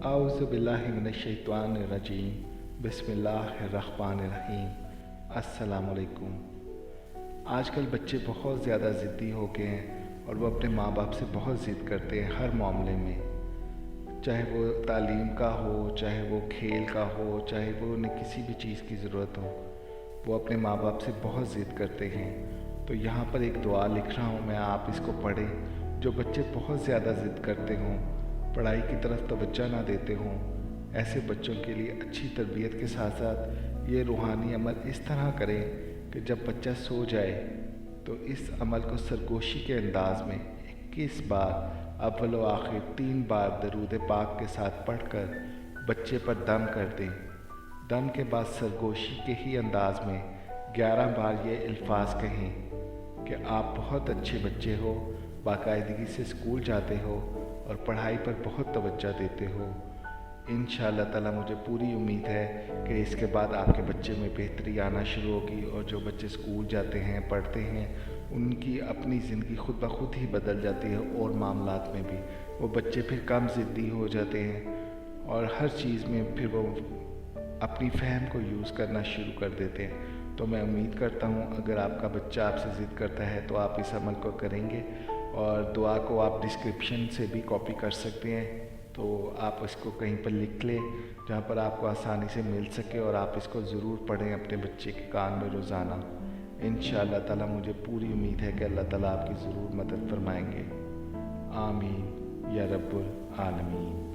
अऊज़ु बिल्लाहि मिनश्शैतानिर्रजीम बिस्मिल्लाहिर्रहमानिर्रहीम। अस्सलामु अलैकुम। आजकल बच्चे बहुत ज़्यादा ज़िद्दी हो गए हैं और वो अपने माँ बाप से बहुत ज़िद करते हैं हर मामले में, चाहे वो तालीम का हो, चाहे वो खेल का हो, चाहे वो उन्हें किसी भी चीज़ की ज़रूरत हो, वो अपने माँ बाप से बहुत ज़िद करते हैं। तो यहाँ पर एक दुआ लिख रहा हूँ मैं, आप इसको पढ़ें। जो बच्चे बहुत ज़्यादा ज़िद करते हों, पढ़ाई की तरफ तवज्जो ना देते हों, ऐसे बच्चों के लिए अच्छी तरबियत के साथ साथ ये रूहानी अमल इस तरह करें कि जब बच्चा सो जाए तो इस अमल को सरगोशी के अंदाज में 21 बार अव्वल व आखिर 3 बार दरूद पाक के साथ पढ़कर बच्चे पर दम कर दें। दम के बाद सरगोशी के ही अंदाज में 11 बार ये अल्फाज कहें कि आप बहुत अच्छे बच्चे हो, बाकायदगी से स्कूल जाते हो और पढ़ाई पर बहुत तवज्जो देते हो। इंशाअल्लाह ताला मुझे पूरी उम्मीद है कि इसके बाद आपके बच्चे में बेहतरी आना शुरू होगी और जो बच्चे स्कूल जाते हैं, पढ़ते हैं, उनकी अपनी ज़िंदगी खुद ब खुद ही बदल जाती है और मामलात में भी वो बच्चे फिर कम ज़िद्दी हो जाते हैं और हर चीज़ में फिर वो अपनी फ़हम को यूज़ करना शुरू कर देते हैं। तो मैं उम्मीद करता हूँ अगर आपका बच्चा आपसे ज़िद करता है तो आप इस अमल को करेंगे और दुआ को आप डिस्क्रिप्शन से भी कॉपी कर सकते हैं, तो आप इसको कहीं पर लिख लें जहाँ पर आपको आसानी से मिल सके और आप इसको ज़रूर पढ़ें अपने बच्चे के कान में रोज़ाना। इंशाअल्लाह ताला मुझे पूरी उम्मीद है कि अल्लाह ताला आपकी ज़रूर मदद फरमाएंगे। आमीन या रब्बुल आलमीन।